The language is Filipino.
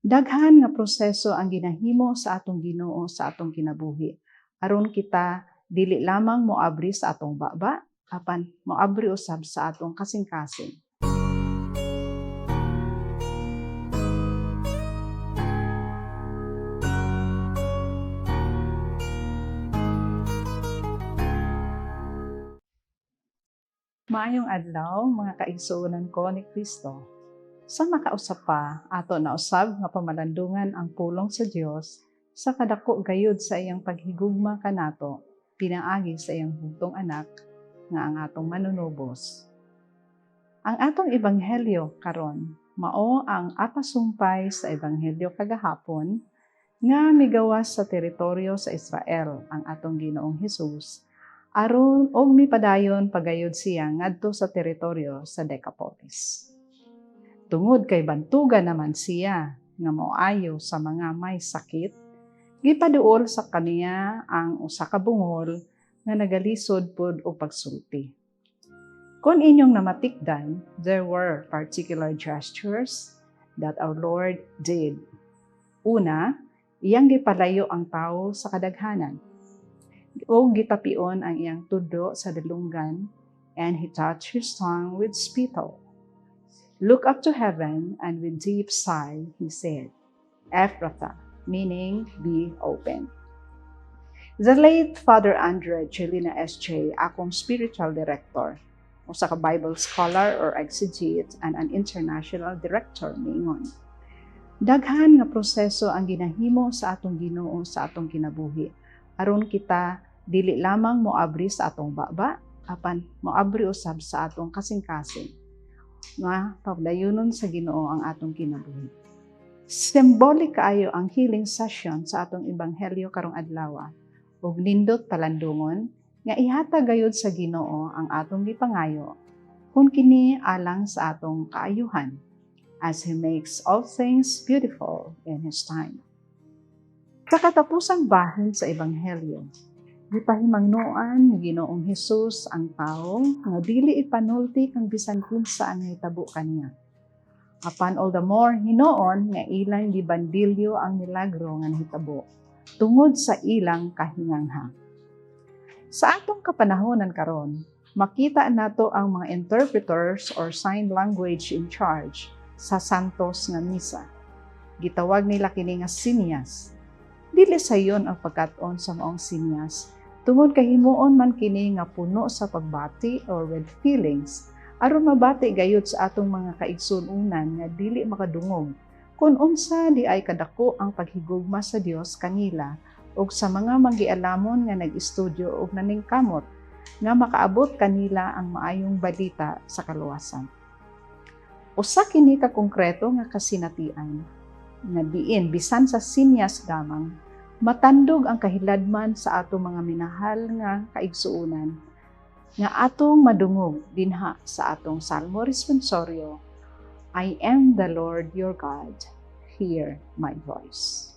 Daghan nga proseso ang ginahimo sa atong Ginoo sa atong kinabuhi, aron kita dili lamang moabri sa atong baba, apan moabri usab sa atong kasing-kasing. Maayong adlaw, mga kaigsuonan ko ni Kristo. Sa makausap pa, ato na usab nga pamalandungan ang pulong sa Dios sa kadako gayud sa iyang paghigugma kanato, pinaagi sa iyang bugtong anak nga ang atong manunubos. Ang atong ebanghelyo karon mao ang apasumpay sa ebanghelyo kagahapon nga migawas sa teritoryo sa Israel ang atong Ginoong Hesus aron og mipadayon pagayod siya ngadto sa teritoryo sa Decapolis. Tungod kay bantugan naman siya nga moayo sa mga may sakit, gipaduol sa kaniya ang usa ka bungol nga nagalisod pod og pagsulti. Kung inyong namatikdan, there were particular gestures that our Lord did. Una, iyang gipalayo ang tawo sa kadaghanan, o gitapion ang iyang tudlo sa dalunggan, and he touched his tongue with spittle. Look up to heaven, and with deep sigh, he said, Ephphatha, meaning be open. The late Father Andre Jelena S.J., akong spiritual director, usa ka Bible scholar or exegete, and an international director niingon. Daghan nga proseso ang ginahimo sa atong Ginoo sa atong kinabuhi, aron kita dili lamang moabri sa atong baba, apan moabri usab sa atong kasing-kasing, nga pagdayunon sa Ginoo ang atong kinabuhi. Symbolic kaayo ang healing session sa atong ebanghelyo karong adlaw, ug nindot talandungon nga ihatag gayud sa Ginoo ang atong gipangayo kung kini alang sa atong kaayuhan, as He makes all things beautiful in His time. Sa katapusang bahin sa ebanghelyo, gipahimangnuan ni Ginoong Hesus ang tawo nga dili ipanulti kang bisan kinsa ang hitabo kaniya. Apan all the more hinuon nga ilang gibandilyo ang milagro nga nahitabo tungod sa ilang kahinganghang. Sa atong kapanahonan karon, makita nato ang mga interpreters or sign language in charge sa santos nga misa. Gitawag nila kini nga sinyas. Dili sayon ang pagkat-on sa maong sinyas, tungod kay himuon man kini nga puno sa pagbati or with feelings, aron mabati gayud sa atong mga kaigsuonan nga dili makadungog kun unsa di ay kadako ang paghigugma sa Dios kanila ug sa mga magialamon nga nag-estudyo ug naningkamot nga makaabot kanila ang maayong balita sa kaluwasan. Usa kini ka konkreto nga kasinatian nga diin bisan sa sinyas lamang matandog ang kahiladman sa atong mga minahal nga kaigsuonan nga atong madungog dinha sa atong Salmo Responsorio, I am the Lord your God, hear my voice.